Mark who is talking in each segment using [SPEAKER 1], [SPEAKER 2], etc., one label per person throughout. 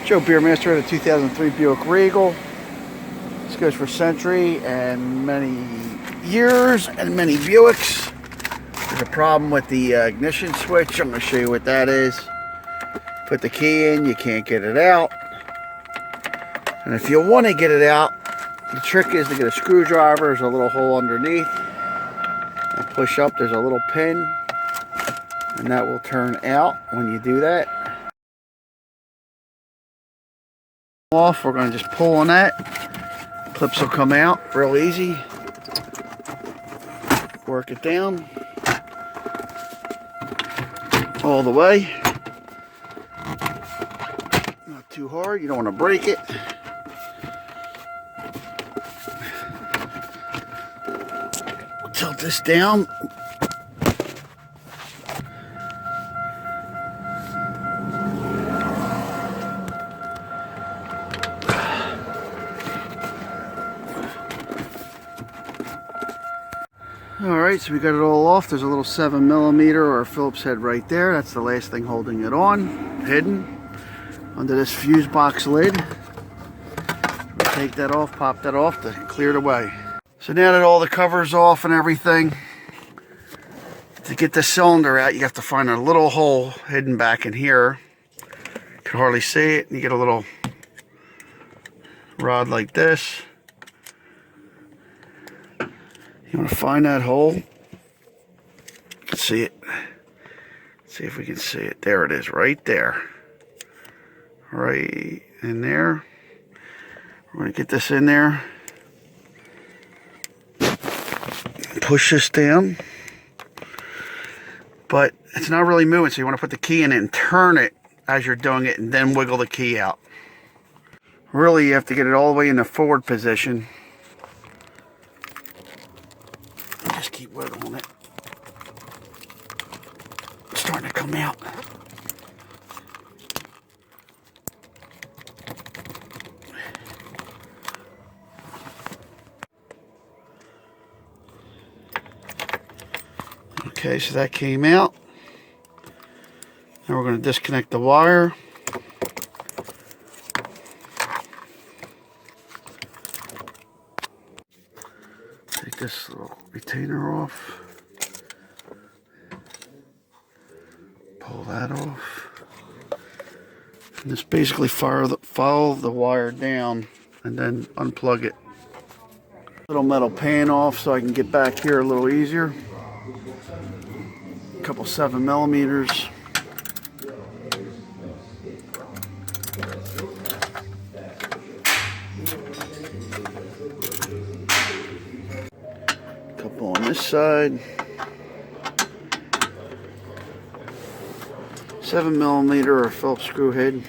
[SPEAKER 1] Joe Beermaster of the 2003 Buick Regal. This goes for Century and many years and many Buicks. There's a problem with the ignition switch. I'm going to show you what that is. Put the key in, you can't get it out. And if you want to get it out, the trick is to get a screwdriver. There's a little hole underneath. And push up, there's a little pin. And that will turn out when you do that. Off, we're going to just pull on that. Clips will come out real easy. Work it down all the way. Not too hard, you don't want to break it. Tilt this down. Alright, so we got it all off. There's a little 7mm or Phillips head right there. That's the last thing holding it on, hidden under this fuse box lid. We'll take that off, pop that off to clear it away. So now that all the cover's off and everything, to get the cylinder out, you have to find a little hole hidden back in here. You can hardly see it. You get a little rod like this. You want to find that hole. You can see it. Let's see if we can see it. There it is, right there. Right in there. We're going to get this in there. Push this down. But it's not really moving, so you want to put the key in it and turn it as you're doing it and then wiggle the key out. Really, you have to get it all the way in the forward position. Just keep wiggling it. It's starting to come out. Okay, so that came out. Now we're going to disconnect the wire. Take this little retainer off. Pull that off. And just basically follow the wire down and then unplug it. Little metal pan off so I can get back here a little easier. A couple 7mm. Couple on this side. 7mm or Phillips screw head.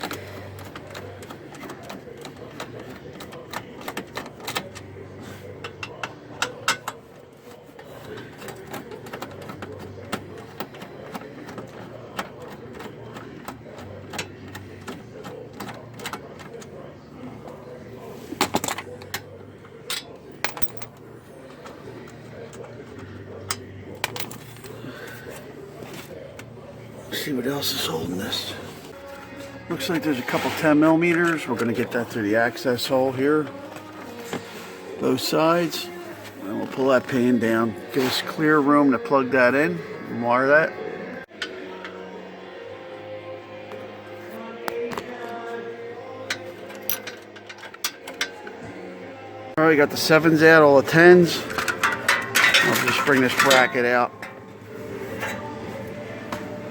[SPEAKER 1] See what else is holding this. Looks like there's a couple 10mm. We're going to get that through the access hole here. Both sides. And we'll pull that pan down. Give us clear room to plug that in and wire that. Alright, we got the 7s out, all the 10s. I'll just bring this bracket out.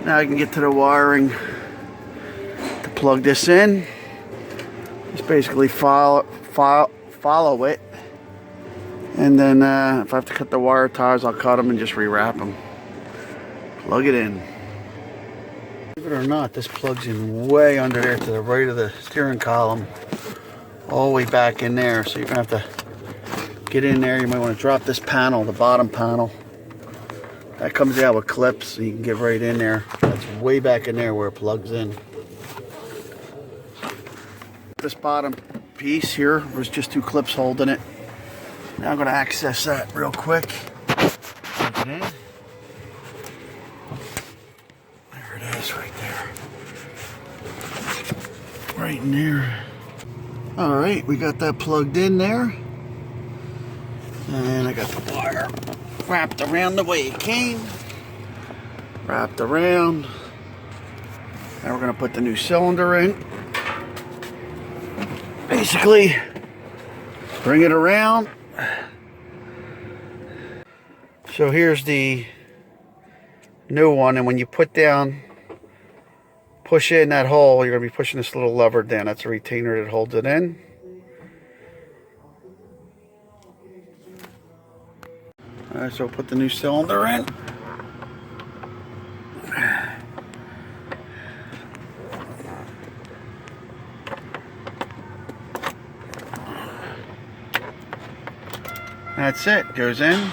[SPEAKER 1] Now I can get to the wiring to plug this in. Just basically follow it. And then if I have to cut the wire ties, I'll cut them and just rewrap them. Plug it in. Believe it or not, this plugs in way under there to the right of the steering column. All the way back in there. So you're going to have to get in there. You might want to drop this panel, the bottom panel. That comes out with clips, so you can get right in there. That's way back in there where it plugs in. This bottom piece here was just 2 clips holding it. Now I'm going to access that real quick. Plug it in. There it is right there. right in there. All right, we got that plugged in there. And I got the wire wrapped around the way it came. Wrapped around. Now we're gonna put the new cylinder in. Basically, bring it around. So here's the new one, and when you put down, push in that hole, you're gonna be pushing this little lever down. That's a retainer that holds it in. Alright, so we'll put the new cylinder in. That's it, goes in.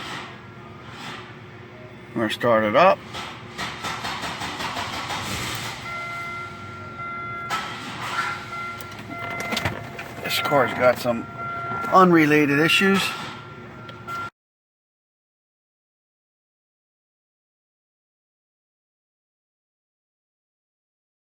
[SPEAKER 1] We're gonna start it up. This car's got some unrelated issues.